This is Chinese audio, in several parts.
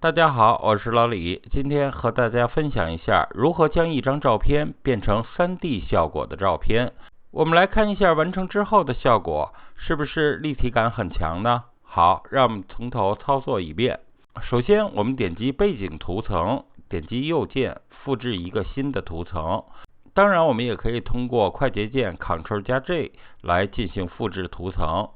大家好，我是老李，今天和大家分享一下如何将一张照片变成 3D 效果的照片。我们来看一下完成之后的效果，是不是立体感很强呢？好，让我们从头操作一遍。首先，我们点击背景图层，点击右键，复制一个新的图层。当然，我们也可以通过快捷键 Ctrl+J 来进行复制图层。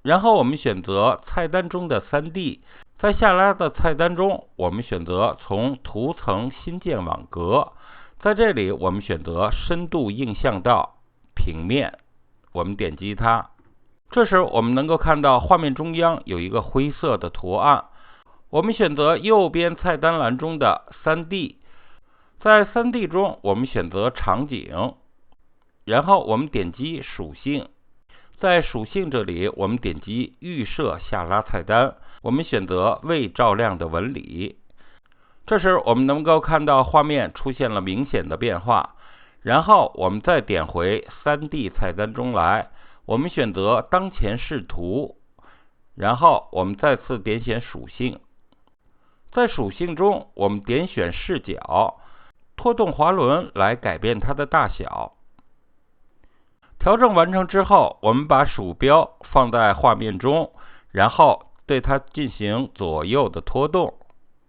然后我们选择菜单中的 3D。在下拉的菜单中，我们选择从图层新建网格，在这里我们选择深度映像到平面，我们点击它。这时我们能够看到画面中央有一个灰色的图案，我们选择右边菜单栏中的 3D， 在 3D 中我们选择场景，然后我们点击属性，在属性这里我们点击预设下拉菜单，我们选择未照亮的纹理。这时我们能够看到画面出现了明显的变化，然后我们再点回 3D 菜单中来，我们选择当前视图，然后我们再次点选属性。在属性中我们点选视角，拖动滑轮来改变它的大小。调整完成之后，我们把鼠标放在画面中，然后对它进行左右的拖动，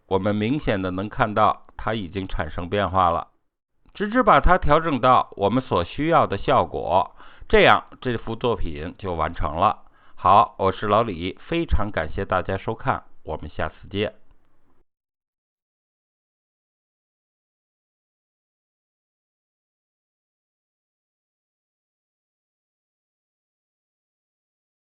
我们明显的能看到它已经产生变化了。直至把它调整到我们所需要的效果，这样这幅作品就完成了。好，我是老李，非常感谢大家收看，我们下次见。